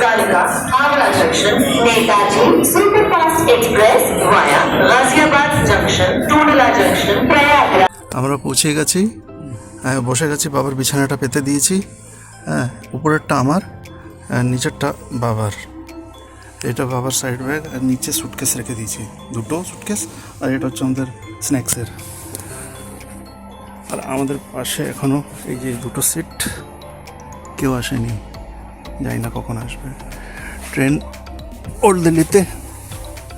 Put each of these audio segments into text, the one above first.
Kalika Howrah junction Netaji superfast express via Ghaziabad junction Tundla junction Prayagraj. আমরা পৌঁছে গেছি, বসে গেছি, বাবার বিছানাটা পেতে দিয়েছি। হ্যাঁ, উপরেরটা আমার, নিচেরটা বাবার। এটা বাবার সাইড ব্যাগ, আর নিচে সুটকেস রেখে দিয়েছি, দুটো সুটকেস। আর এটা হচ্ছে আমাদের স্ন্যাক্সের। আর আমাদের পাশে এখনও এই যে দুটো সিট, কেউ আসেনি, জানি না কখন আসবে। ট্রেন ওল্ড দিল্লিতে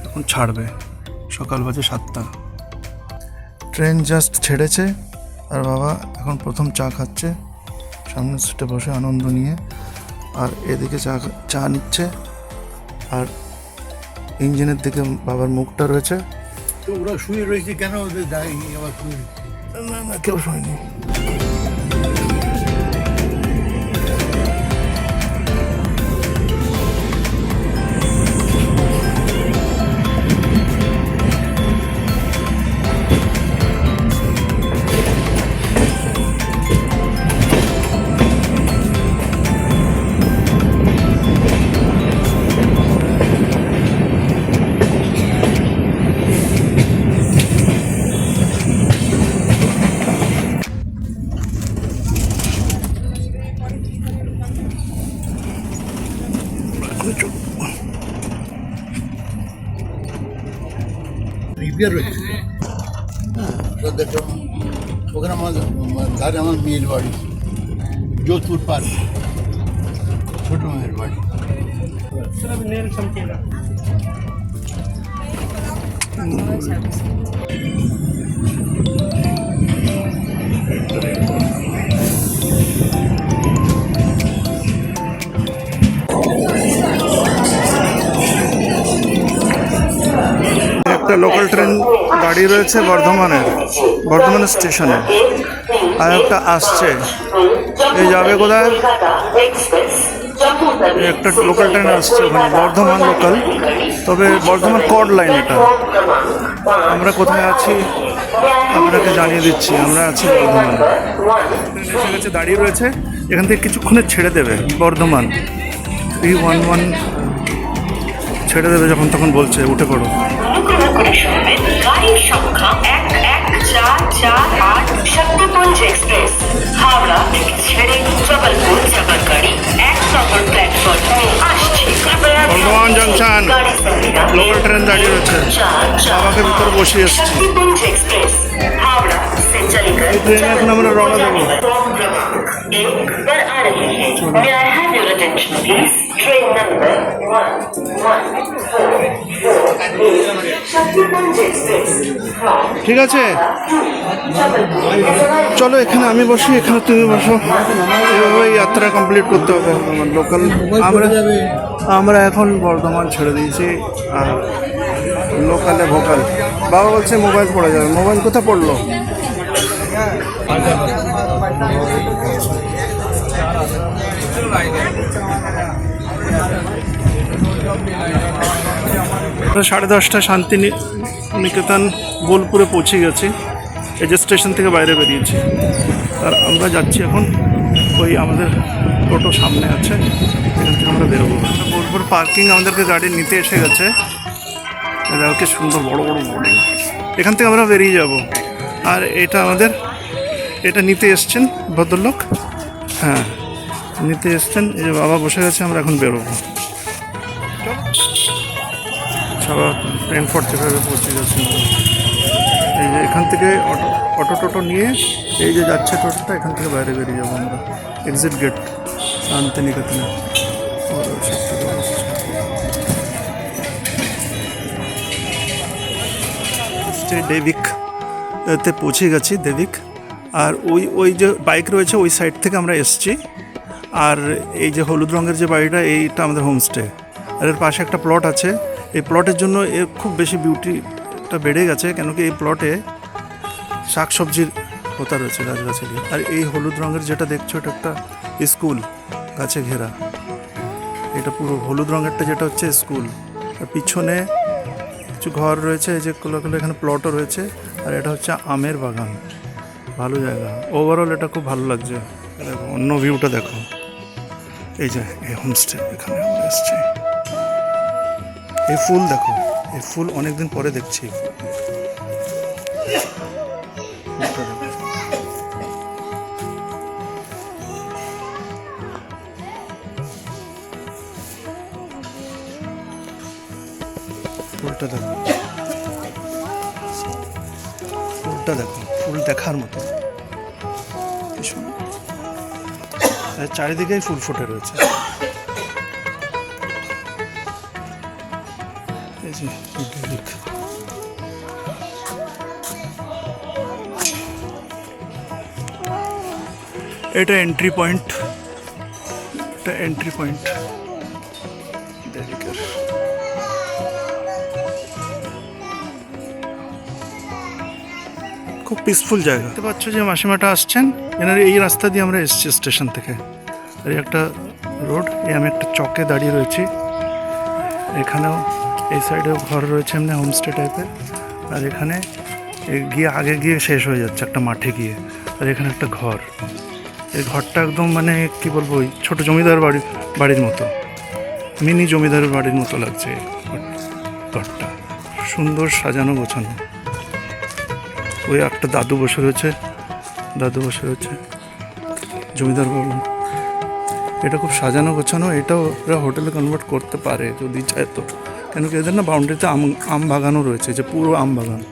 এখন ছাড়বে, সকাল বাজে 7টা। ট্রেন জাস্ট ছেড়েছে, আর বাবা এখন প্রথম চা খাচ্ছে সামনের সিটে বসে আনন্দ নিয়ে। আর এদিকে চা নিচ্ছে, আর ইঞ্জিনের দিকে বাবার মুখটা রয়েছে। তো ওরা শুয়ে রয়েছে কেন? ওদের দাঁড়িয়ে আবার শুয়ে না না, কেউ শোয়নি। রিপেয়ার রয়েছে। হ্যাঁ, দেখো ওখানে আমার ধারে আমার মেয়ের বাড়ি, যোধপুর পার্ক, ছোট মেয়ের বাড়ি। একটা লোকাল ট্রেন দাঁড়িয়ে রয়েছে বর্ধমান স্টেশনে, আর একটা আসছে। এই যাবে কোথায়? একটা লোকাল ট্রেন আসছে ওখানে, বর্ধমান লোকাল, তবে বর্ধমান কড লাইন। এটা আমরা কোথায় আছি আপনাকে জানিয়ে দিচ্ছি। আমরা আছি বর্ধমান। ট্রেন এসে গেছে, দাঁড়িয়ে রয়েছে। এখান থেকে কিছুক্ষণে ছেড়ে দেবে বর্ধমান 311, ছেড়ে দেবে যখন তখন বলছে উঠে পড়ো। গাড়ির সংখ্যা 11448 শক্তিপুঞ্জ এক্সপ্রেস হাওড়া থেকে ছেড়ে জবলপুর যাবার গাড়ি 1 নম্বর প্ল্যাটফর্মে আসছে। বর্ধমান জংশন লোকাল ট্রেন দাঁড়িয়ে রয়েছে, বাবাকে ভিতরে বসিয়ে এসছি। शक्तिपुंज एक्सप्रेस हावड़ा से चलकर এই ট্রেনে এখন আমরা রওনা দেবো। एक पर आ रही है। May I have your attention, please? Train number 1144 Shaktipunj express ঠিক আছে, চলো এখানে আমি বসি, এখানে তুমি বসো। এভাবে যাত্রা কমপ্লিট করতে হবে আমার লোকাল। আমরা এখন বর্ধমান ছেড়ে দিয়েছি, আর লোকালে ভোকাল। বাবা বলছে মোবাইল পড়ে যাবে। মোবাইল কোথায় পড়লো? আমরা 10:30 শান্তিনিকেতন বোলপুরে পৌঁছে গেছি। এই যে স্টেশন থেকে বাইরে বেরিয়েছি, আর আমরা যাচ্ছি এখন ওই আমাদের টোটো সামনে আছে, এখান থেকে আমরা বেরোবো। বোলপুর পার্কিং আমাদেরকে গাড়ি নিতে এসে গেছে। কি সুন্দর বড় বড় বোর্ডিং। এখান থেকে আমরা বেরিয়ে যাব। আর এটা আমাদের, এটা নিতে এসছেন ভদ্রলোক। হ্যাঁ, নিতে এসছেন। এই যে বাবা বসে গেছে, আমরা এখন বেরোবো। সবাই 10:45 পৌঁছে গেছে। এই যে এখান থেকে অটো নিয়ে এই যে যাচ্ছে টোটোটা, এখান থেকে বাইরে বেরিয়ে যাবো আমরা। এক্সিট গেট শান্তিনিকেতনে। দেবিকতে পৌঁছে গেছি, দেবিক। আর ওই যে বাইক রয়েছে ওই সাইড থেকে আমরা এসছি। আর এই যে হলুদ রঙের যে বাড়িটা, এইটা আমাদের হোমস্টে। আর এর পাশে একটা প্লট আছে। এই প্লটের জন্য এর খুব বেশি বিউটিটা বেড়ে গেছে, কেন কি এই প্লটে শাকসবজির পোতা রয়েছে, গাছগাছালি। আর এই হলুদ রঙের যেটা দেখছো, এটা একটা স্কুল, গাছে ঘেরা। এটা পুরো হলুদ রঙেরটা যেটা হচ্ছে স্কুল। আর পিছনে কিছু ঘর রয়েছে, এই যে কোলাকুলো এখানে প্লটও রয়েছে। আর এটা হচ্ছে আমের বাগান, ভালো জায়গা। ওভারঅল এটা খুব ভালো লাগছে। দেখো অন্য ভিউটা দেখো। এই যে এই হোমস্টে, এখানে আমরা এসেছি। এই ফুল দেখো, এই ফুল অনেকদিন পরে দেখছি। এই ফুলটা দেখো। ফুলটা দেখো, ফুলটা দেখো, ফুল দেখার মতো। কি সুন্দর। আর চারিদিকেই ফুল ফুটে রয়েছে। এই যে ডেভিক। এটা এন্ট্রি পয়েন্ট, এটা এন্ট্রি পয়েন্ট ডেভিকের। খুব পিসফুল জায়গা। দেখতে পাচ্ছ যে মাসিমাটা আসছেন, এনার এই রাস্তা দিয়ে আমরা এসেছি স্টেশন থেকে। আর এই একটা রোড, এই আমি একটা চকে দাঁড়িয়ে রয়েছি। এখানেও এই সাইডেও ঘর রয়েছে এমনি হোমস্টে টাইপের। আর এখানে গিয়ে আগে গিয়ে শেষ হয়ে যাচ্ছে একটা মাঠে গিয়ে। আর এখানে একটা ঘর, এই ঘরটা একদম মানে কি বলবো, ওই ছোটো জমিদার বাড়ির মতো, মিনি জমিদারের বাড়ির মতো লাগছে এই ঘরটা। সুন্দর সাজানো গোছানো। ওই একটা দাদু বসে রয়েছে, জমিদার বাবু। এটা খুব সাজানো গোছানো। এটাও এরা হোটেলে কনভার্ট করতে পারে যদি চায় তো, কেন কি এদের না বাউন্ডারিতে আম বাগানও রয়েছে, যে পুরো আম বাগান।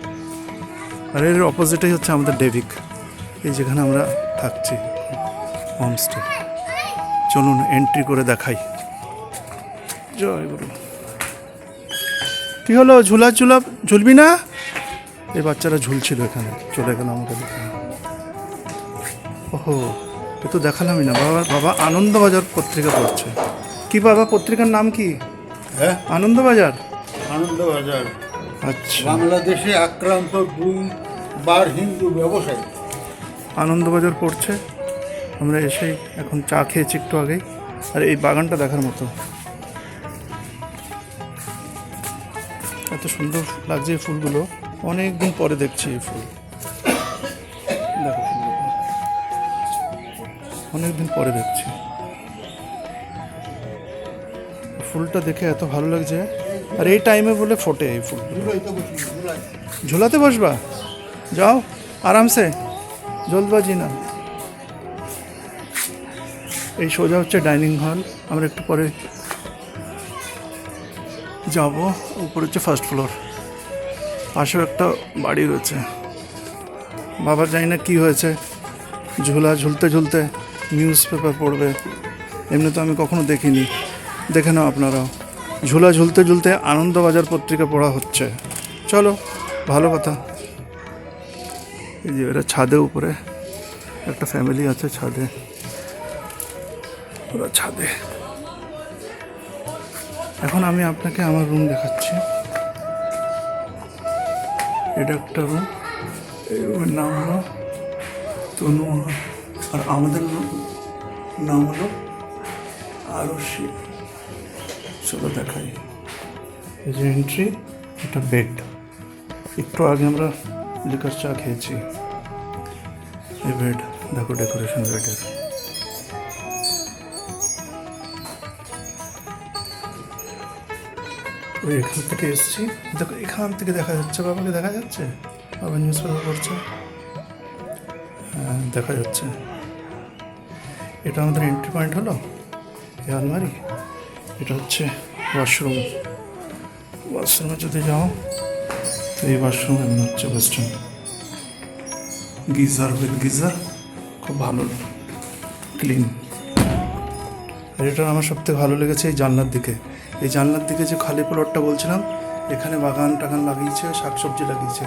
আর এর অপোজিটেই হচ্ছে আমাদের ডেভিক, এই যেখানে আমরা থাকছি হোমস্টে। চলুন এন্ট্রি করে দেখাই। জয় গুরু। কি হলো, ঝুলবি না? এই বাচ্চারা ঝুলছিল এখানে, চলে গেল আমাকে দেখে। ওহো, এ তো দেখালামই না। বাবা আনন্দবাজার পত্রিকা পড়ছে। কি বাবা, পত্রিকার নাম কি? হ্যাঁ, আনন্দবাজার। আনন্দবাজার। আচ্ছা, বাংলাদেশে আক্রান্ত 2 হিন্দু ব্যবসায়ী। আনন্দবাজার পড়ছে। আমরা এসেই এখন চা খেয়েছি একটু আগেই। আর এই বাগানটা দেখার মতো, এত সুন্দর লাগছে এই ফুলগুলো। অনেক দিন পরে দেখছি এই ফুল। দেখো ফুলগুলো, অনেকদিন পরে দেখছি। ফুলটা দেখে এত ভালো লাগছে। আর এই টাইমে বলে ফোটে এই ফুল। ঝোলাতে বসবা? যাও আরামসে, জলদবাজি না। এই সোজা হচ্ছে ডাইনিং হল। আমরা একটু পরে যাব। উপরে হচ্ছে ফার্স্ট ফ্লোর, পাশেও একটা বাড়ি রয়েছে। বাবা জানি না কী হয়েছে, ঝুলতে নিউজ পেপার পড়বে। এমনি তো আমি কখনো দেখিনি, দেখে নাও আপনারাও। ঝুলতে আনন্দবাজার পত্রিকা পড়া হচ্ছে। চলো, ভালো কথা। এই যে এরা ছাদে, উপরে একটা ফ্যামিলি আছে ছাদে, ওরা ছাদে। এখন আমি আপনাকে আমার রুম দেখাচ্ছি। এটা একটা রুম। এই রুমের নাম হলো তনু, আর আমাদের নাম হলো আরশি। চলো দেখাই। এই যে এন্ট্রি, এটা বেড। একটু আগে আমরা লিকার চা খেয়েছি। এই বেড দেখো, ডেকোরেশন বেডের। ওই এখান থেকে এসছি, দেখো এখান থেকে দেখা যাচ্ছে। বাবাকে দেখা যাচ্ছে? বাবা নিউজ পেপার পড়ছে। হ্যাঁ, দেখা যাচ্ছে। এটা আমাদের এন্ট্রি পয়েন্ট হলো। এই আলমারি, এটা হচ্ছে ওয়াশরুম। ওয়াশরুমে যদি যাও তো এই ওয়াশরুম এমন হচ্ছে ওয়েস্টার্ন, গিজার খুব ভালো, ক্লিন। আর এটা আমার সবথেকে ভালো লেগেছে এই জানলার দিকে। এই জানলার দিকে যে খালি প্লটটা বলছিলাম, এখানে বাগান টাগান লাগিয়েছে, শাকসবজি লাগিয়েছে।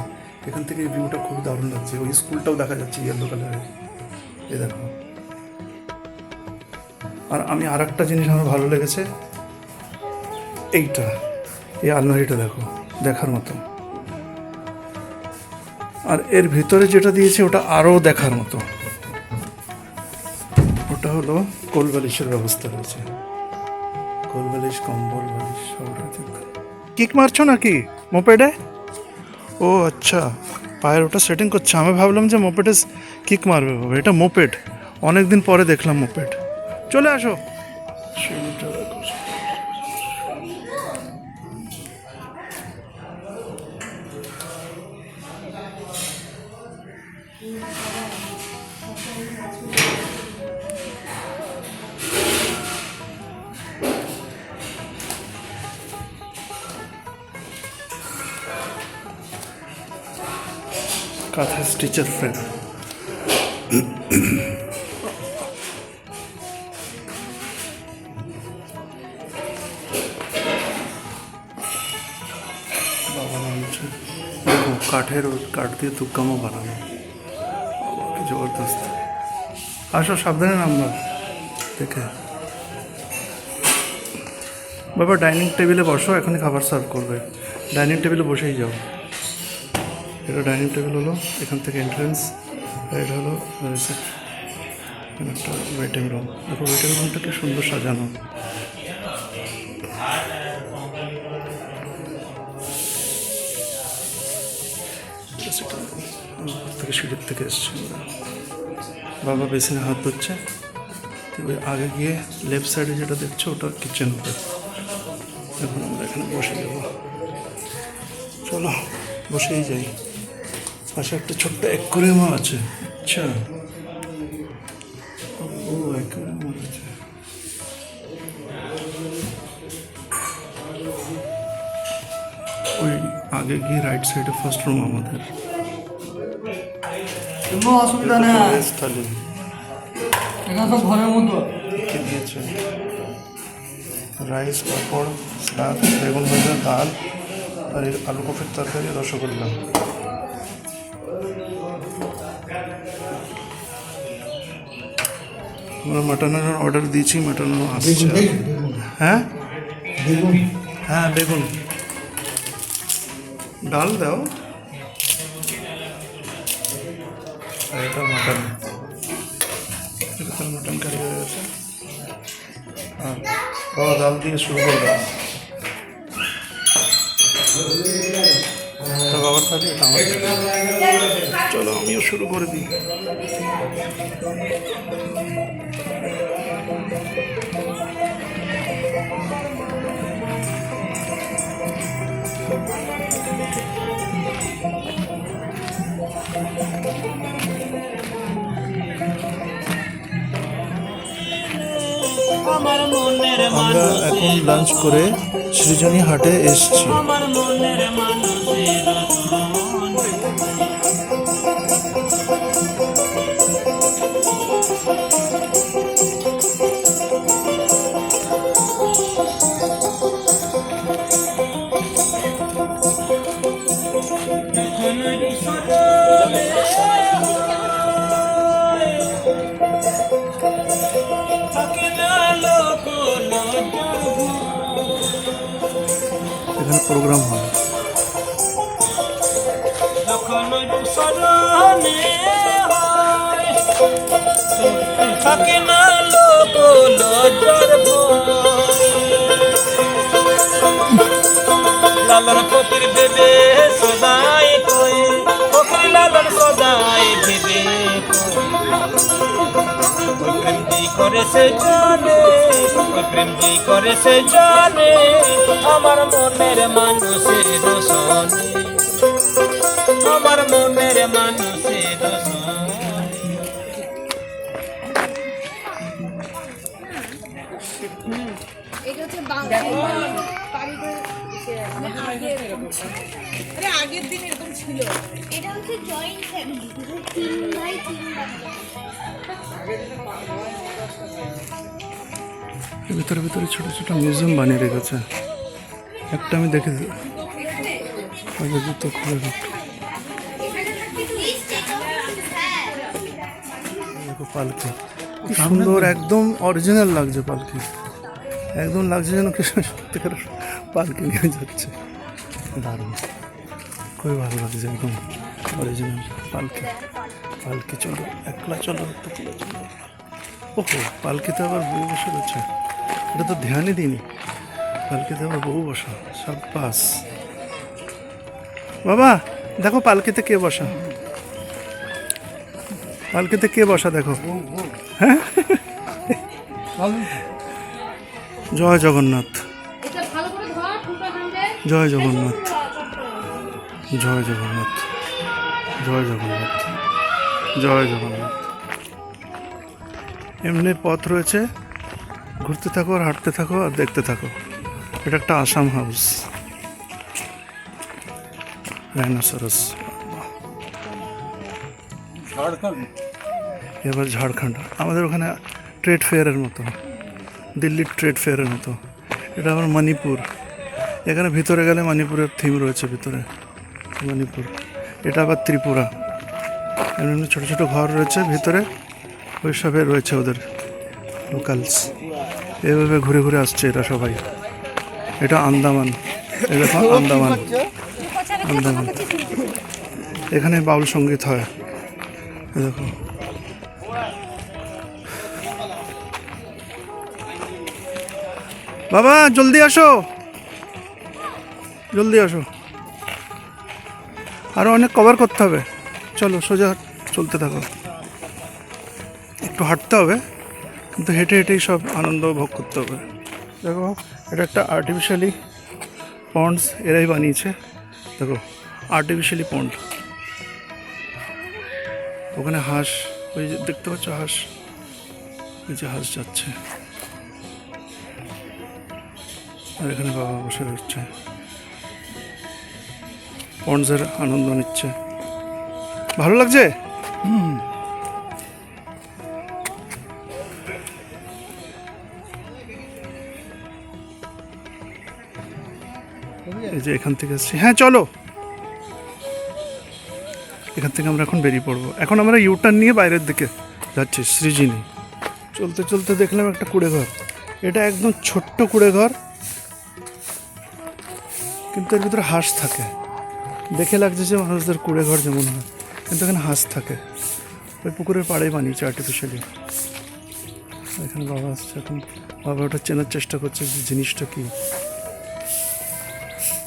এখান থেকে এই ভিউটা খুব দারুণ লাগছে। ওই স্কুলটাও দেখা যাচ্ছে ইয়েলো কালারের, এই দেখো। আর আমি আর একটা জিনিস আমার ভালো লেগেছে, এইটা, এই আলমারিটা দেখো, দেখার মতো। আর এর ভিতরে যেটা দিয়েছে ওটা আরও দেখার মতো। ওটা হলো কোল বালিশের ব্যবস্থা রয়েছে, কোল বালিশ, কম্বল বালিশ সব রয়েছে। কিক মারছো নাকি মোপেডে? ও আচ্ছা, পায়ের ওটা সেটিং করছে। আমি ভাবলাম যে মোপেডে কিক মারবে বাবা। এটা মোপেড, অনেক দিন পরে দেখলাম মোপেড। চলে আসো, সিঁড়িটা দেখো। কাঁথা স্টিচার ফ্রেম। দেখো কাঠের কাঠ দিয়ে তুক্কামও বানানো, কি জবরদস্ত। আসো, সাবধানে নামবা দেখে। বাবা ডাইনিং টেবিলে বসো, এখনই খাবার সার্ভ করবে। ডাইনিং টেবিলে বসেই যাও। এটা ডাইনিং টেবিল হলো, এখান থেকে এন্ট্রেন্স। এটা হলো একটা ওয়েটিং রুম। দেখো ওয়েটিং রুমটা কি সুন্দর সাজানো। থেকে সিঁড়ির থেকে এসছে। বাবা বেসিনে হাত ধুচ্ছে। ওই আগে গিয়ে লেফট সাইডে যেটা দেখছো ওটা কিচেন হবে। এখন আমরা এখানে বসে যাবো। চলো বসেই যাই। পাশে একটা ছোট্ট অ্যাকুয়ারিয়ামও আছে। আচ্ছা, ও অ্যাকুয়ারিয়াম আছে। ওই আগে গিয়ে রাইট সাইডে ফার্স্ট রুম আমাদের। কোনো অসুবিধা নেই, থালি এটা তো ঘরের মতো। কি দিয়েছে? রাইস, পাঁপড়, স্যালাদ, বেগুন ভাজা, ডাল আর এর আলু কফির তরকারি, রসগোল্লা। আমরা মাটনের অর্ডার দিয়েছি, মাটনও আসছে। হ্যাঁ হ্যাঁ, বেগুন, ডাল দাও। আর এটা মাটন, এটা মাটন কারি হয়ে গেছে। হ্যাঁ বাবা, ডাল দিয়ে শুরু করে দাও। তো বাবার থালি, এটা আমার থালি। চলো আমিও শুরু করে দিই। আমার মনের আমরা এখন লাঞ্চ করে সৃজনী হাটে এসেছি। আমার মনের মানুষের এখানে প্রোগ্রাম হয়। থাকে না লোক লজ্জার লালন ফকির ভেবে সদাই কই, ফকির লালন সদাই ভেবে প্রেম জি করে সে জানে, প্রেম জি করে সে জানে। আমার মনের মানুষের দোষনে, আমার মনের মানুষের দোষনে। এটা হচ্ছে আগের দিন এরকম ছিল। এটা হচ্ছে জয়েন্ট ফ্যামিলি, 3 ভাই 3 বাচ্চা। ভিতরে ভিতরে ছোট ছোট মিউজিয়াম বানিয়ে রেখেছে। একটা আমি দেখেছি, জুতো খুলে দেখো। দেখো পালকি, কি সুন্দর, একদম অরিজিনাল লাগছে পালকি। একদম লাগছে যেন কি সত্যিকার পালকি নিয়ে যাচ্ছে। দারুণ, খুবই ভালো লাগছে, একদম অরিজিনাল পালকি। পালকি চলো, একলা চলো, টুকলা চলো। ওহো, পালকিতে আবার বউ বসে রয়েছে, এটা তো ধ্যানই দিইনি। পালকিতে আবার বউ বসা, সব পাস। বাবা দেখো পালকিতে কে বসা, পালকিতে কে বসা দেখো। হ্যাঁ জয় জগন্নাথ, এটা ভালো করে ধর ফুটা কাণ্ডে জয় জগন্নাথ, জয় জগন্নাথ, জয় জগন্নাথ, জয় জগন্নাথ। এমনি পথ রয়েছে, ঘুরতে থাকো আর হাঁটতে থাকো আর দেখতে থাকো। এটা একটা আসাম হাউস, রাইনোসরাস। এবার ঝাড়খণ্ড, আমাদের ওখানে ট্রেড ফেয়ারের মতো, দিল্লির ট্রেড ফেয়ারের মতো। এটা আবার মণিপুর, এখানে ভিতরে গেলে মণিপুরের থিম রয়েছে ভিতরে, মণিপুর। এটা আবার ত্রিপুরা, এমনি ছোটো ছোটো ঘর রয়েছে ভিতরে, ওইসবে রয়েছে ওদের লোকালস। এভাবে ঘুরে ঘুরে আসছে এরা সবাই। এটা আন্দামান, এই দেখো আন্দামান, আন্দামান। এখানে বাউল সঙ্গীত হয়, এই দেখো। বাবা জলদি আসো, জলদি আসো, আরো অনেক কভার করতে হবে। চলো সোজা চলতে থাকো, একটু হাঁটতে হবে কিন্তু হেঁটে হেঁটেই সব আনন্দ ভোগ করতে হবে। দেখো এটা একটা আর্টিফিশিয়ালি পন্ডস এরাই বানিয়েছে, দেখো আর্টিফিশিয়ালি পন্ড। ওখানে হাঁস, ওই যে দেখতে পাচ্ছ হাঁস, ওই যে হাঁস যাচ্ছে, আর এখানে বাবা বসে রয়েছে, পন্ডসের আনন্দ নিচ্ছে। ভালো লাগছে? এই যে এখান থেকে এসছি, হ্যাঁ চলো, এখান থেকে আমরা এখন বেরিয়ে পড়বো। এখন আমরা ইউটার্ন নিয়ে বাইরের দিকে যাচ্ছি সৃজিনী। চলতে চলতে দেখলাম একটা কুড়ে ঘর, এটা একদম ছোট্ট কুড়ে ঘর, কিন্তু এর ভিতরে হাঁস থাকে। দেখে লাগছে যে মানুষদের কুড়ে ঘর যেমন হয়, কিন্তু এখানে হাঁস থাকে। ওই পুকুরের পাড়েই বানিয়েছে আর্টিফিশিয়ালি। এখানে বাবা আসছে, এখন বাবা ওটা চেনার চেষ্টা করছে যে জিনিসটা কি।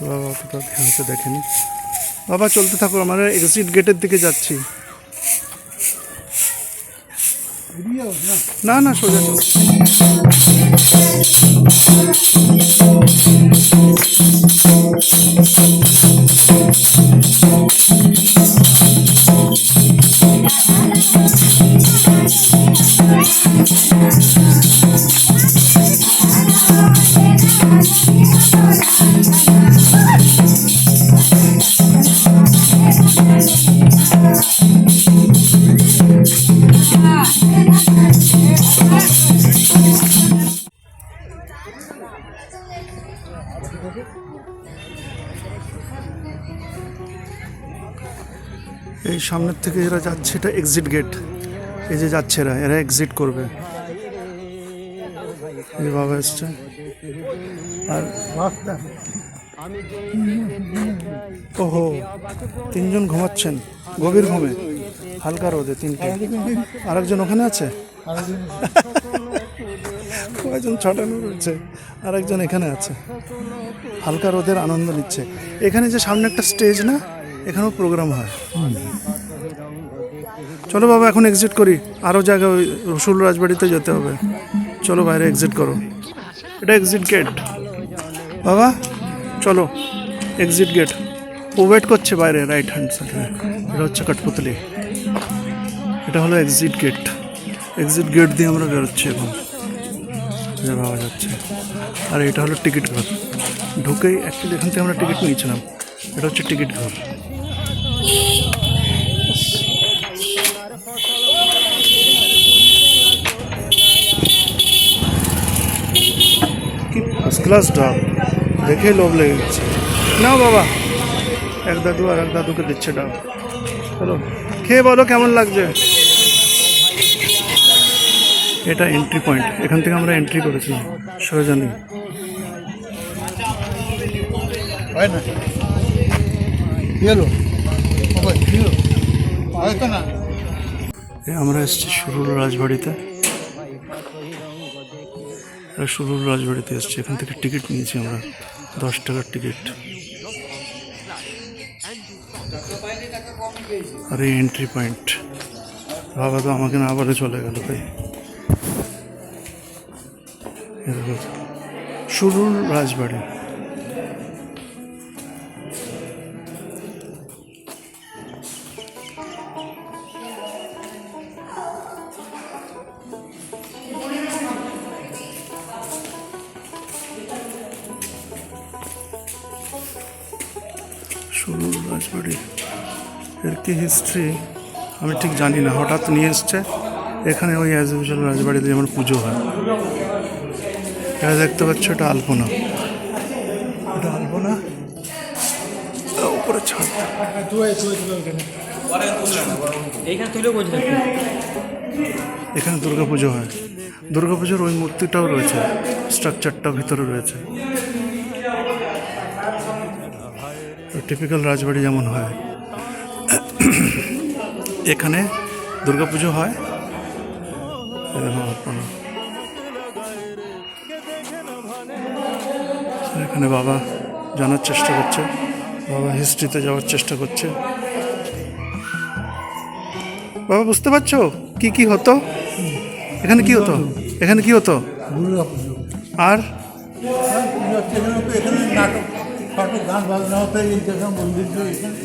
বাবা অতটা ধ্যানকে দেখেনি। বাবা চলতে থাকো, আমরা এক্সিট গেটের দিকে যাচ্ছি। না না সোজা চল। এই সামনের থেকে এরা যাচ্ছে, এটা এক্সিট গেট। এই যে যাচ্ছে এরা এক্সিট করবে। এই বাবা এসছে, আর ওহো তিনজন ঘুমাচ্ছেন গভীর ঘুমে, হালকা রোদে তিনটে। আরেকজন ওখানে আছে, কয়েকজন ছটানো রয়েছে, আরেকজন এখানে আছে, হালকা রোদের আনন্দ নিচ্ছে। এখানে যে সামনে একটা স্টেজ না, এখানেও প্রোগ্রাম হয়। চলো বাবা এখন এক্সিট করি, আরও জায়গায় ওই রসুল রাজবাড়িতে যেতে হবে। চলো বাইরে এক্সিট করো, এটা এক্সিট গেট। বাবা চলো এক্সিট গেট, ও ওয়েট করছে বাইরে রাইট হ্যান্ড সাইডে। এটা হচ্ছে কাঠপুতলি, এটা হলো এক্সিট গেট। এক্সিট গেট দিয়ে আমরা বেরোচ্ছি এখন, যা পাওয়া যাচ্ছে। আর এটা হলো টিকিট ঘর। ঢুকেই অ্যাকচুয়ালি এখান থেকে আমরা টিকিট নিয়েছিলাম, এটা হচ্ছে টিকিট ঘর। কি ফার্স্ট ক্লাস ডাব, দেখে লোভ লেগে গেছে। নাও বাবা, এক দাদু আর এক দাদুকে দিচ্ছে ডাব। চলো খেয়ে বলো কেমন লাগছে। এটা এন্ট্রি পয়েন্ট, এখান থেকে আমরা এন্ট্রি করেছি সরজানি। আমরা এসেছি সুরুল রাজবাড়িতে, সুরুল রাজবাড়িতে এসেছি। এখান থেকে টিকিট নিয়েছি আমরা, 10 টাকার টিকিট। আর এই এন্ট্রি পয়েন্ট। বাবা তো আমাকে না বলে চলে গেল, তাই শুরুর রাজবাড়ি। শুরুর রাজবাড়ি এর কি হিস্ট্রি আমি ঠিক জানি না, হঠাৎ নিয়ে এসছে এখানে। ওই অ্যাজ ইউজুয়াল রাজবাড়িতে যেমন পুজো হয়। এটা দেখতে পাচ্ছ, এটা আলপনা, এটা আলপনা, উপরে ছাদ। এখানে দুর্গা পুজো হয়। দুর্গা পুজোর ওই মূর্তিটাও রয়েছে, স্ট্রাকচারটা ভিতরে রয়েছে। টিপিক্যাল রাজবাড়ি যেমন হয়, এখানে দুর্গা পুজো হয়। এখানে বাবা জানার চেষ্টা করছে, বাবা হিস্ট্রিতে যাওয়ার চেষ্টা করছে। বাবা বুঝতে পারছো কি কি হতো এখানে? কি হতো এখানে? কি হতো? দুর্গা পুজো। আর এখানে নাটক ফাটক গান বাজনা হতো, এই জায়গা মন্দির এখানে।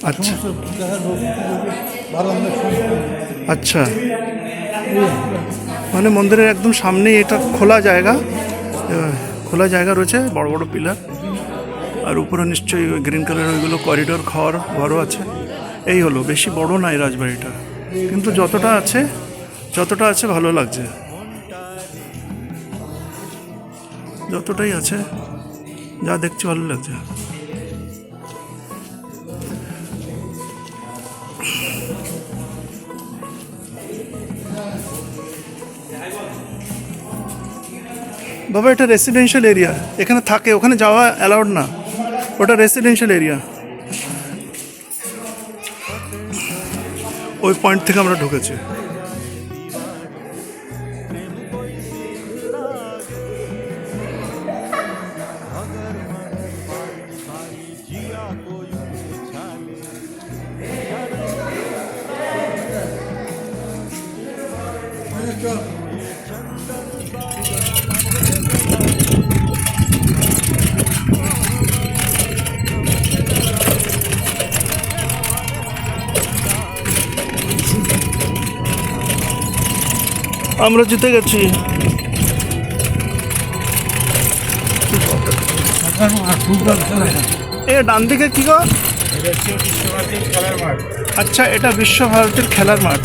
আচ্ছা ভালো আচ্ছা, মানে মন্দিরের একদম সামনেই এটা খোলা জায়গা, খোলা জায়গা রয়েছে, বড় বড় পিলার। আর উপরে নিশ্চয়ই ওই গ্রিন কালার ওইগুলো করিডোর, ঘরও আছে। এই হলো, বেশি বড় না এই রাজবাড়িটা, কিন্তু যতটা আছে ভালো লাগছে। যতটাই আছে যা দেখছি ভালো লাগছে। বাবা এটা রেসিডেন্সিয়াল এরিয়া, এখানে থাকে, ওখানে যাওয়া অ্যালাউড না, ওটা রেসিডেন্সিয়াল এরিয়া। ওই পয়েন্ট থেকে আমরা ঢুকেছি। আমরা জিতে গেছি। এ ডান দিকে কি গো? আচ্ছা, এটা বিশ্বভারতীর খেলার মাঠ।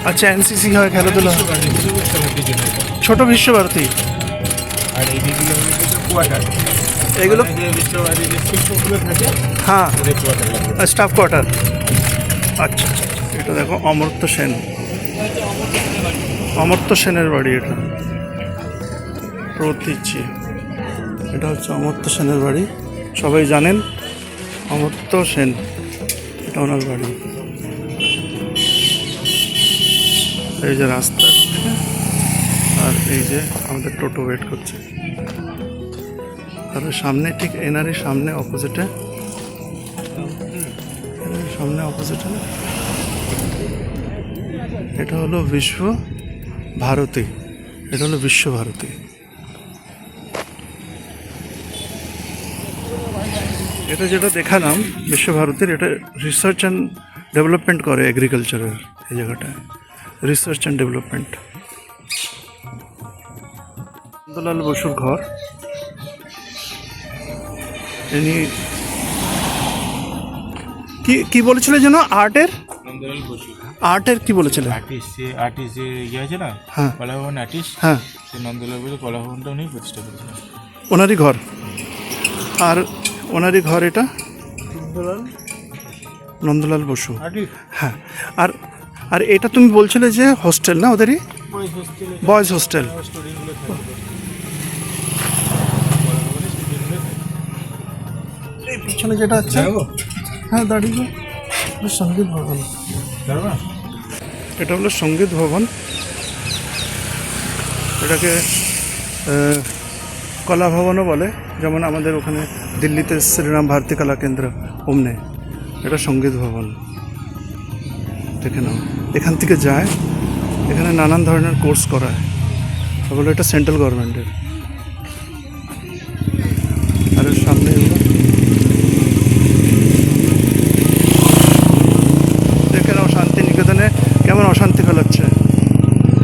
আচ্ছা, এনসিসি হয়, খেলাধুলা। ছোট বিশ্বভারতী। আর এই যেগুলো কোয়ার্টার, এগুলো বিশ্বভারতী যে শিক্ষকগুলো থাকে, হ্যাঁ, কোয়ার্টার, স্টাফ কোয়ার্টার। আচ্ছা, এটা দেখো অমর্ত্য সেন, অমর্ত্য সেনের বাড়ি। এটা প্রতীচি, এটা হচ্ছে অমর্ত্য সেনের বাড়ি। সবাই জানেন অমর্ত্য সেন, এটা ওনার বাড়ি। এই যে রাস্তা, আর এই যে আমাদের টোটো ওয়েট করছে। আর সামনে ঠিক এনারই সামনে অপোজিটে, সামনে অপোজিটে এটা হলো বিশ্বভারতী, এটা হলো বিশ্বভারতী। এটা যেটা দেখালাম বিশ্বভারতীর, এটা রিসার্চ অ্যান্ড ডেভেলপমেন্ট করে এগ্রিকালচারের। এই জায়গাটায় রিসার্চ অ্যান্ড ডেভেলপমেন্ট। নন্দলাল বসুর ঘর। ইনি কি বলেছিল যেন? আর্টের নন্দলাল বসু, আর্টের কি বলেছিল? আর্টিস্ট যে ইয়ে আছে না, হ্যাঁ, কলাভবন আর্টিস্ট, হ্যাঁ, সে নন্দলাল বসু কলাভবনটা উনি প্রতিষ্ঠা করেছিলেন। ওনারই ঘর। আর ওনারই ঘর এটা, নন্দলাল বসু। হ্যাঁ, আর এটা তুমি বলছিলে যে হোস্টেল না ওদেরই? Boys hostel. এই পিছনে যেটা আছে, হ্যাঁ দাঁড়িয়ে, সঙ্গীত ভবন। এটা হলো সঙ্গীত ভবন। এটাকে কলা ভবনও বলে, যেমন আমাদের ওখানে দিল্লিতে শ্রীরাম ভারতী কলা কেন্দ্র, অমনে এটা সঙ্গীত ভবন। দেখে নাও, এখান থেকে যায় এখানে নানান ধরনের কোর্স করায়, ওগুলো এটা সেন্ট্রাল গভর্নমেন্টের। আর এর সামনে দেখেন শান্তিনিকেতনে কেমন অশান্তি ফেলাচ্ছে।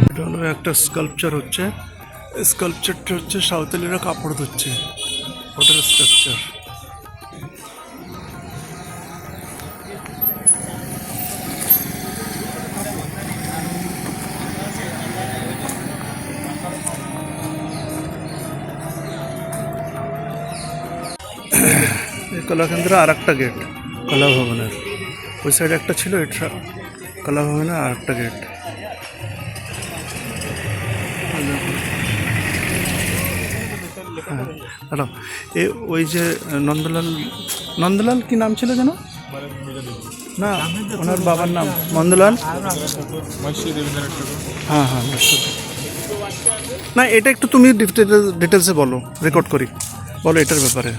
এটা হলো একটা স্কাল্পচার হচ্ছে, স্কাল্পচারটা হচ্ছে সাঁওতালিরা কাপড় ধুচ্ছে, ওটার স্ট্রাকচার। এই কলাকেন্দ্রে আর একটা গেট কলা ভবনের, ওই সাইডে একটা ছিল, এটা কলা ভবনের আর একটা গেট। হ্যালো, এ ওই যে নন্দলাল কি নাম ছিল যেন? না, ওনার বাবার নাম নন্দলাল। হ্যাঁ হ্যাঁ, না এটা একটু তুমি ডিটেলসে বলো, রেকর্ড করি, বলো এটার ব্যাপারে।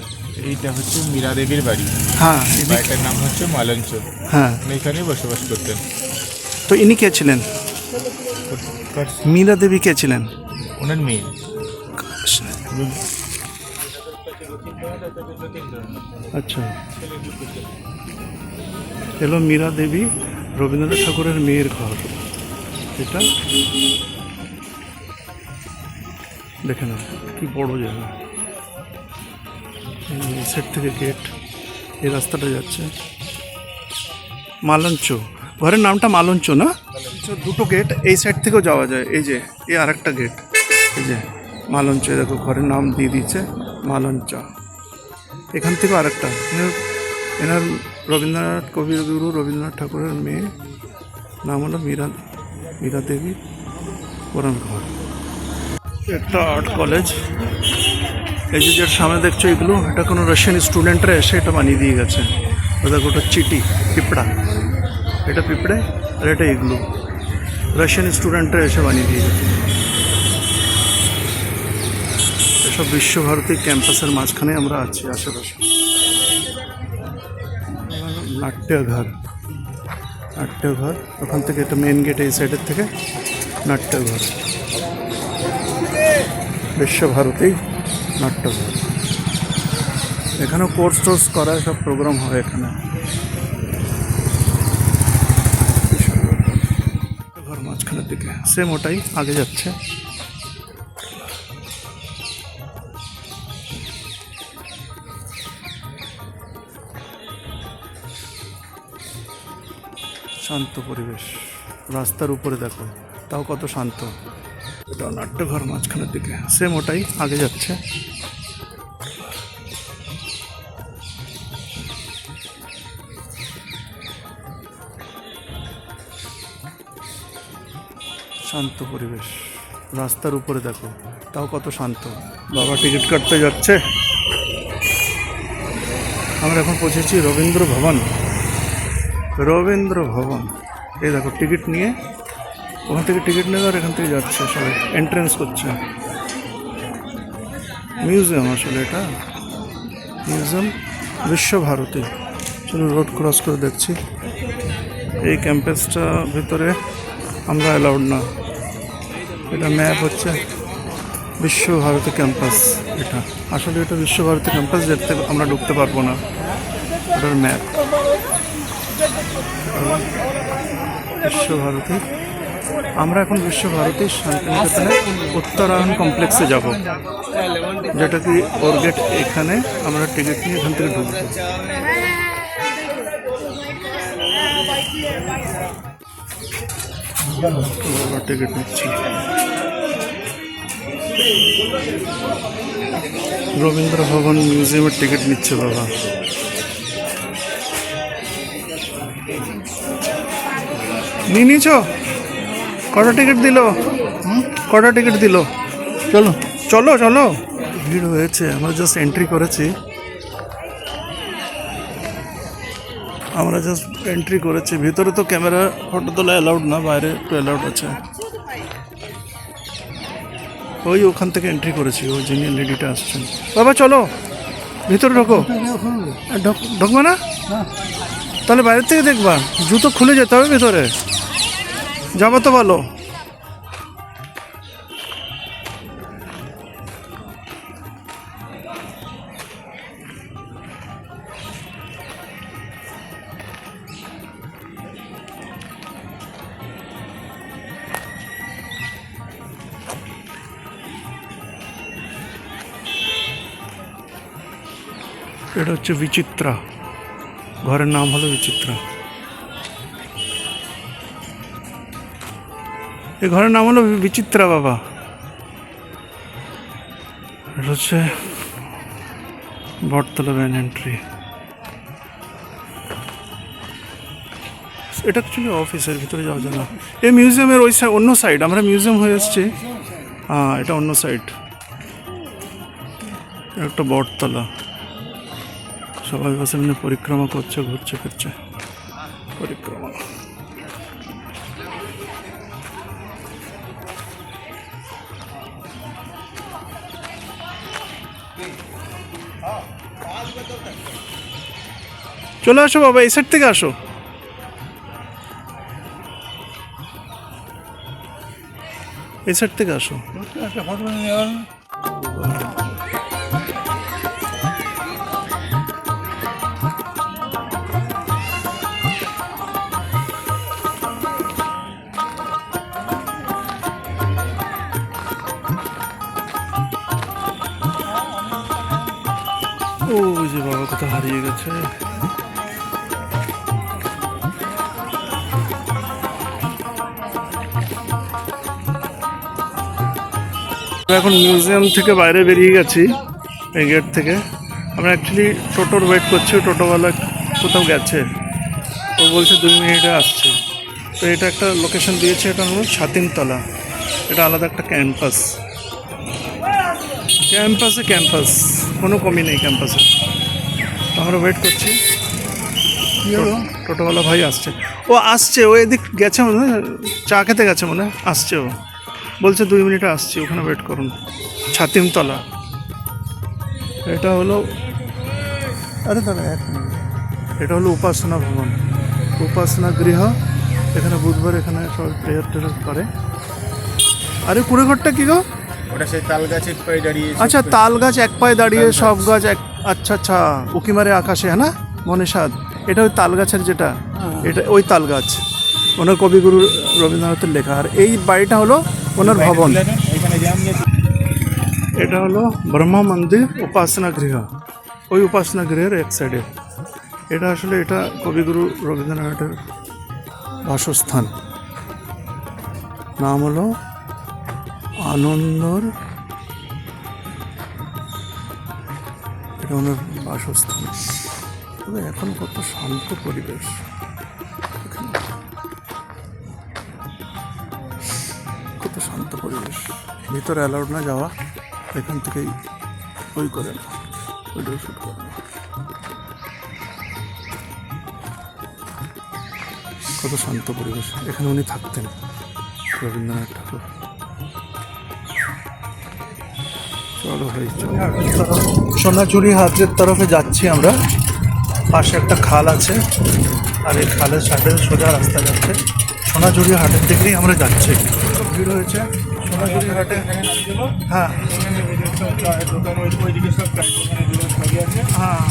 এইটা হচ্ছে মীরা দেবীর বাড়ি। হ্যাঁ, বাড়িটার নাম হচ্ছে মালঞ্চ। হ্যাঁ, উনি এখানেই বসবাস করতেন। তো ইনি কে ছিলেন? মীরা দেবী কে ছিলেন? ওনার মেয়ে। আচ্ছা, এলো মীরা দেবী রবীন্দ্রনাথ ঠাকুরের মেয়ের ঘর। এটা দেখে না কি বড় জায়গা, এই সাইড থেকে গেট, এই রাস্তাটা যাচ্ছে মালঞ্চ। ঘরের নামটা মালঞ্চ না? দুটো গেট, এই সাইড থেকেও যাওয়া যায়। এই যে এই আর একটা গেট, এই যে মালঞ্চ, দেখো ঘরের নাম দিয়ে দিয়েছে মালঞ্চ। এখান থেকেও আর একটা, এনার রবীন্দ্রনাথ কবিগুরু রবীন্দ্রনাথ ঠাকুরের মেয়ে, নাম হলো মীরা দেবী, পুরান ঘর। একটা আর্ট কলেজ, এই যে যার সামনে দেখছো এগুলো, এটা কোনো রাশিয়ান স্টুডেন্টরা এসে এটা বানিয়ে দিয়ে গেছে। ওদের ওটা চিটি পিঁপড়া, এটা পিঁপড়ে, আর এটা এগুলো রাশিয়ান স্টুডেন্টরা এসে বানিয়ে দিয়ে গেছে। এসব বিশ্বভারতী ক্যাম্পাসের মাঝখানে আমরা আছি আশেপাশে। নাট্যঘর, নাট্যঘর ওখান থেকে, এটা মেন গেট এই সাইডের থেকে নাট্যঘর, বিশ্বভারতী নাট্যঘর। এখানেও কোর্স টোর্স করা, সব প্রোগ্রাম হয় এখানে। ঘর মাঝখানের দিকে সেম ওটাই আগে যাচ্ছে। শান্ত পরিবেশ, রাস্তার উপরে দেখো, তাও কত শান্ত। এটা নাট্যঘর মাঝখানের দিকে সেম ওটাই আগে যাচ্ছে। শান্ত পরিবেশ, রাস্তার উপরে দেখো, তাও কত শান্ত। বাবা টিকিট কাটতে যাচ্ছে। আমরা এখন পৌঁছেছি রবীন্দ্র ভবন। রবীন্দ্র ভবন, এই দেখো টিকিট নিয়ে, ওখান থেকে টিকিট নেবে আর এখান থেকে যাচ্ছে, সবাই এন্ট্রেন্স করছে। মিউজিয়াম আসলে এটা, মিউজিয়াম বিশ্বভারতী। চলো রোড ক্রস করে দেখছি। এই ক্যাম্পাসটা ভিতরে আমরা অ্যালাউড না। এটা ম্যাপ হচ্ছে বিশ্বভারতী ক্যাম্পাস। এটা আসলে এটা বিশ্বভারতী ক্যাম্পাস, যেতে আমরা ঢুকতে পারবো না। এটার ম্যাপ বিশ্বভারতী। আমরা এখন বিশ্বভারতী শান্তিনিকেতনে উত্তরায়ণ কমপ্লেক্সে যাব, যেটা কি ওর গেট এখানে। আমরা টিকিট নিয়ে এখান থেকে ঢুকবো। টিকিট নিচ্ছি। রবীন্দ্র ভবন মিউজিয়ামের টিকিট নিচ্ছে বাবা। নিয়ে নিয়েছ? কটা টিকিট দিল? কটা টিকিট দিল? চলো চলো চলো, ভিড় হয়েছে। আমরা জাস্ট এন্ট্রি করেছি, আমরা জাস্ট এন্ট্রি করেছি। ভিতরে তো ক্যামেরা ফটো তোলা অ্যালাউড না, বাইরে একটু অ্যালাউড আছে। ওই ওখান থেকে এন্ট্রি করেছি, ওই যিনি লেডিটা আসছেন। বাবা চলো ভিতরে ঢোকো। ঢুকবে না? তাহলে বাইরের থেকে দেখবা, জুতো খুলে যেতে হবে ভিতরে। যাবো তো ভালো। এটা হচ্ছে বিচিত্রা, ঘরের নাম হলো বিচিত্রা। এই ঘরের নাম হলো বিচিত্রা বাবা। এটা হচ্ছে বটতলা মেন এন্ট্রি। এটা অ্যাকচুয়ালি অফিসের ভিতরে যাওয়া যায় না। এই মিউজিয়ামের ওই সাইড, অন্য সাইড, আমরা মিউজিয়াম হয়ে এসছি। হ্যাঁ, এটা অন্য সাইড। একটা বটতলা, সবাই বসে এমনি পরিক্রমা করছে, ঘুরছে ফিরছে পরিক্রমা। চলে আসো বাবা, এই সাইড থেকে আসো। এই সাইড থেকে আসো। একটা ফটো নেওয়া ও যে বাবা কোথাও হারিয়ে গেছে। এখন মিউজিয়াম থেকে বাইরে বেরিয়ে গেছি, এই গেট থেকে। আমরা অ্যাকচুয়ালি টোটোর ওয়েট করছি, টোটোওয়ালা কোথাও গেছে, ও বলছে 2 মিনিটে আসছে। তো এটা একটা লোকেশন দিয়েছে, এটা হলো ছাতিমতলা। এটা আলাদা একটা ক্যাম্পাস, ক্যাম্পাস কোনো কমি নেই ক্যাম্পাসে। তো আমরা ওয়েট করছি, টোটোওয়ালা ভাই আসছে। ও আসছে, ও এদিক গেছে মনে হয়, চা খেতে গেছে মনে হয়, আসছে ও। বলছে 2 মিনিটে আসছি, ওখানে ওয়েট করুন। ছাতিমতলা, এটা হলো, আরে দাদা এক মিনিট, এটা হলো উপাসনা ভবন, উপাসনা গৃহ। এখানে বুধবার এখানে সবাই প্রেয়ার টেয়ার করে। আরে কুড়ে ঘরটা কি গো? ওটা সেই তাল গাছ এক পায়ে দাঁড়িয়ে। আচ্ছা, তাল গাছ এক পায়ে দাঁড়িয়ে, সব গাছ এক। আচ্ছা আচ্ছা, উকিমারে আকাশে, হ্যাঁ না মনীষাদ, এটা ওই তাল গাছের যেটা, এটা ওই তাল গাছ ওনার কবিগুরু রবীন্দ্রনাথের লেখা। আর এই বাড়িটা হলো ওনার ভবন। এটা হলো ব্রহ্মা মন্দির উপাসনা গৃহ, ওই উপাসনা গৃহের এক সাইডে। এটা আসলে এটা কবিগুরু রবীন্দ্রনাথের বাসস্থান, নাম হলো আনন্দর, এটা ওনার বাসস্থান। তবে এখন কত শান্ত পরিবেশ এখানে, কত শান্ত পরিবেশ। ভিতরে অ্যালাউড না যাওয়া, এখান থেকেই ওই করে না, ভিডিও শ্যুট করে না। কত শান্ত পরিবেশ, এখানে উনি থাকতেন, রবীন্দ্রনাথ ঠাকুর। চলো ভাই, সোনাঝুরি হাটের তরফে যাচ্ছি আমরা। পাশে একটা খাল আছে, আর এই খালের সাথে সোজা রাস্তা যাচ্ছে। সোনাঝুরি হাটের দিকেই আমরা যাচ্ছি। ভিড় হয়েছে সোনাঝুরি হাটে। হ্যাঁ হ্যাঁ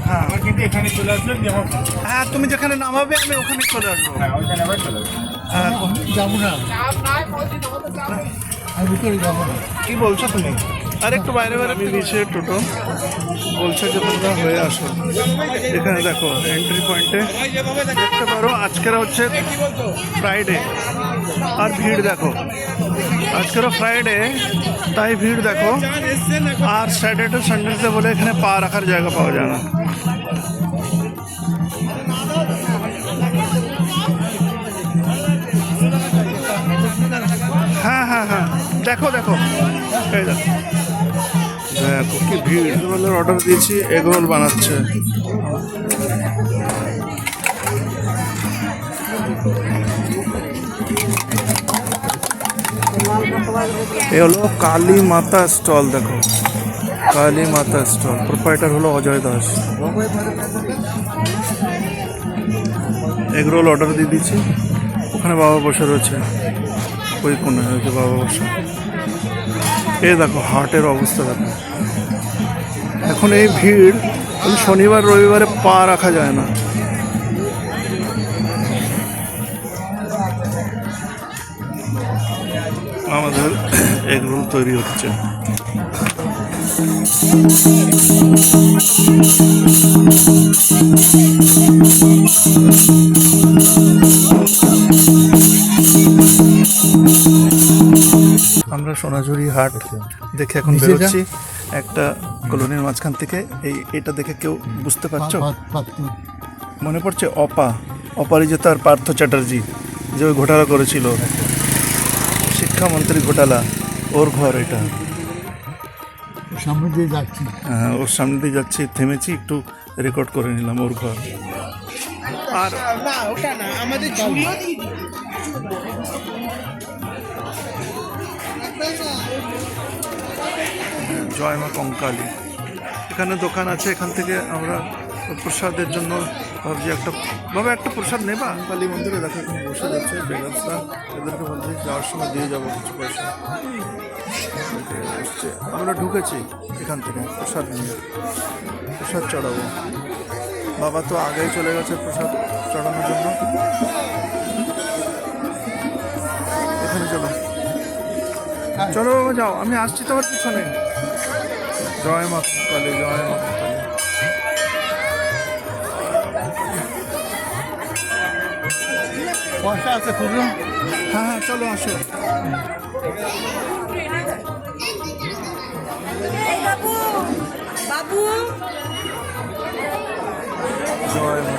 হ্যাঁ, এখানে চলে আসবেন, হ্যাঁ তুমি যেখানে নামাবে আমি ওখানে চলে আসবো। ওইখানে আবার চলে আসবেন। হ্যাঁ, যাবো না, আমি ভিতরে যাবো না। কি বলছো তুমি? আর একটু বাইরে বাইরে দিয়েছে টোটো, বলছে যে তোমরা হয়ে আসো। এখানে দেখো এন্ট্রি পয়েন্টে দেখতে পারো। আজকের হচ্ছে ফ্রাইডে, আর ভিড় দেখো। আজকেরও ফ্রাইডে, তাই ভিড় দেখো। আর স্যাটারডে সানডেতে বলে এখানে পা রাখার জায়গা পাওয়া যায় না। হ্যাঁ হ্যাঁ হ্যাঁ, দেখো দেখো, এই দেখো দেখো কি ভিড়। অর্ডার দিয়েছি, এগ রোল বানাচ্ছে। এ হলো কালী মাতা স্টল, দেখো কালী মাতা স্টল। প্রোপাইটার হলো Ajay Das. Egg roll order দিয়ে দিয়েছি। ওখানে বাবা বসে রয়েছে, ওই কোণে হয়েছে বাবা বসে। এই দেখো হাটের অবস্থা দেখো। এখন এই ভিড়, শনিবার রবিবারে পা রাখা যায় না। আমাদের এগ রোল তৈরি হচ্ছে। আমরা সোনাঝুরি হাট দেখে এখন বেরোচ্ছি একটা কলোনির মাঝখান থেকে। এটা দেখে কেউ বুঝতে পারছো? মনে পড়ছে অপরাজিতার পার্থ চ্যাটার্জি যে ওই ঘোটালা করেছিল, শিক্ষামন্ত্রী ঘোটালা, ওর ঘর এটা। সামনে দিয়ে যাচ্ছি। হ্যাঁ, ওর সামনে দিয়ে যাচ্ছি, থেমেছি, একটু রেকর্ড করে নিলাম ওর ঘর। আর না ওটা না, আমাদের ঝুড়িও দিয়ে দিই। জয় মা কঙ্কালী, এখানে দোকান আছে। এখান থেকে আমরা প্রসাদের জন্য ভাবছি একটা প্রসাদ নেবা। কালী মন্দিরে দেখো এখানে বসে যাচ্ছে বেগাসরা, এদেরকে বলছি যাওয়ার সময় দিয়ে যাবো কিছু পয়সা। আমরা ঢুকেছি এখান থেকে প্রসাদ নিয়ে, প্রসাদ চড়াবো। বাবা তো আগেই চলে গেছে প্রসাদ চড়ানোর জন্য। এখানে চলো চলো বাবা, যাও, আমি আসছি তোমার পিছনে। জয় মা কালী, জয় মা কালী। পয়সা আছে খুচরো? হ্যাঁ হ্যাঁ, চলো আসো। বাবু জয় মা।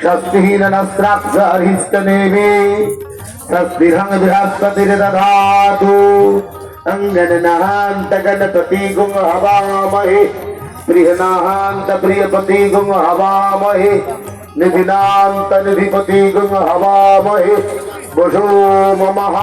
स्वस्तिहीनस्त्राक्षरिष्टदेवे स्वस्तिरं बृहस्पतिर्दधातु अङ्गनहान्तगणपतिगुं हवामहे प्रियनाहान्तप्रियपतिगुं हवामहे निधिनान्तनिधिपतिगुं हवामहे वशो ममः।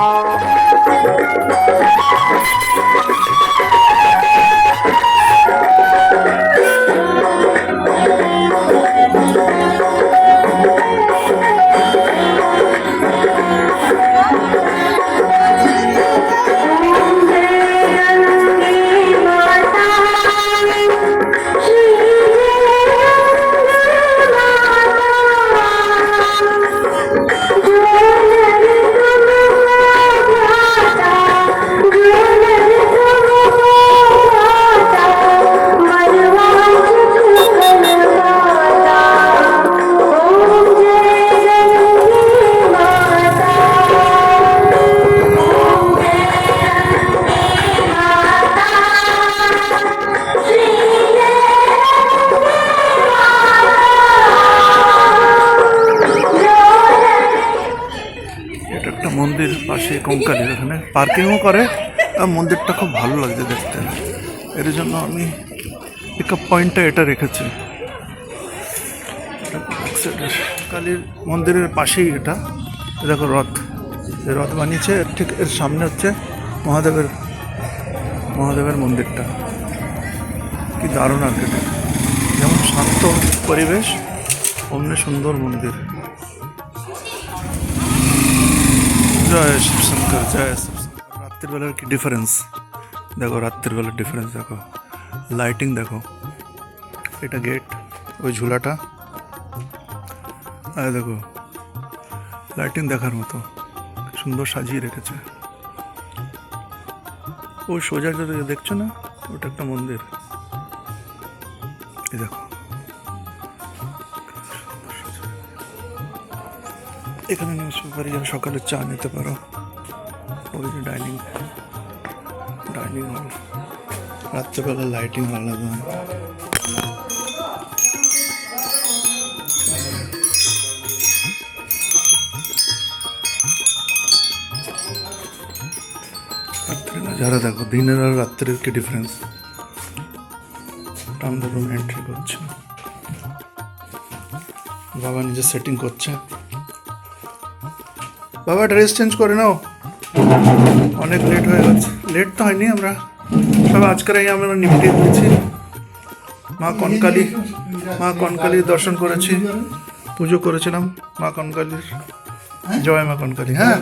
মন্দির পাশে কঙ্কালীর, এখানে পার্কিংও করে আর মন্দিরটা খুব ভালো লাগছে দেখতে। এর জন্য আমি পিকআপ পয়েন্টটা এটা রেখেছি। কালীর মন্দিরের পাশেই এটা, দেখো রথ, এই রথ বানিয়েছে, ঠিক এর সামনে হচ্ছে মহাদেবের মন্দিরটা। কি দারুণ আর্কিটেক্ট, যেমন শান্ত পরিবেশ অমনি সুন্দর মন্দির। জয় শিবশঙ্কর, জয় শিবশঙ্কর। রাত্রিবেলার কি ডিফারেন্স দেখো, রাত্রিবেলার ডিফারেন্স দেখো, লাইটিং দেখো। এটা গেট, ওই ঝুলাটা, আর দেখো লাইটিং দেখার মতো সুন্দর সাজিয়ে রেখেছে। ওই সোজা যেটা দেখছো না, ওটা একটা মন্দির। এই দেখো, এখানে নিউজ পেপারে যারা সকালে চা নিতে পারো। ওই যে ডাইনিং হল, রাত্রেবেলা লাইটিং আলাদা। রাত্রে নজারা দেখো, দিনের আর রাত্রের কি ডিফারেন্স। আমাদের রুম এন্ট্রি করছে, বাবা নিজে সেটিং করছে। বাবা ড্রেস চেঞ্জ করে নাও, অনেক লেট হয়ে গেছে। লেট তো হয়নি, আমরা সব আজকের আমরা নিপটিয়ে দিয়েছি। মা কনকালীর দর্শন করেছি, পুজো করেছিলাম মা কনকালীর। জয় মা কনকালী। হ্যাঁ,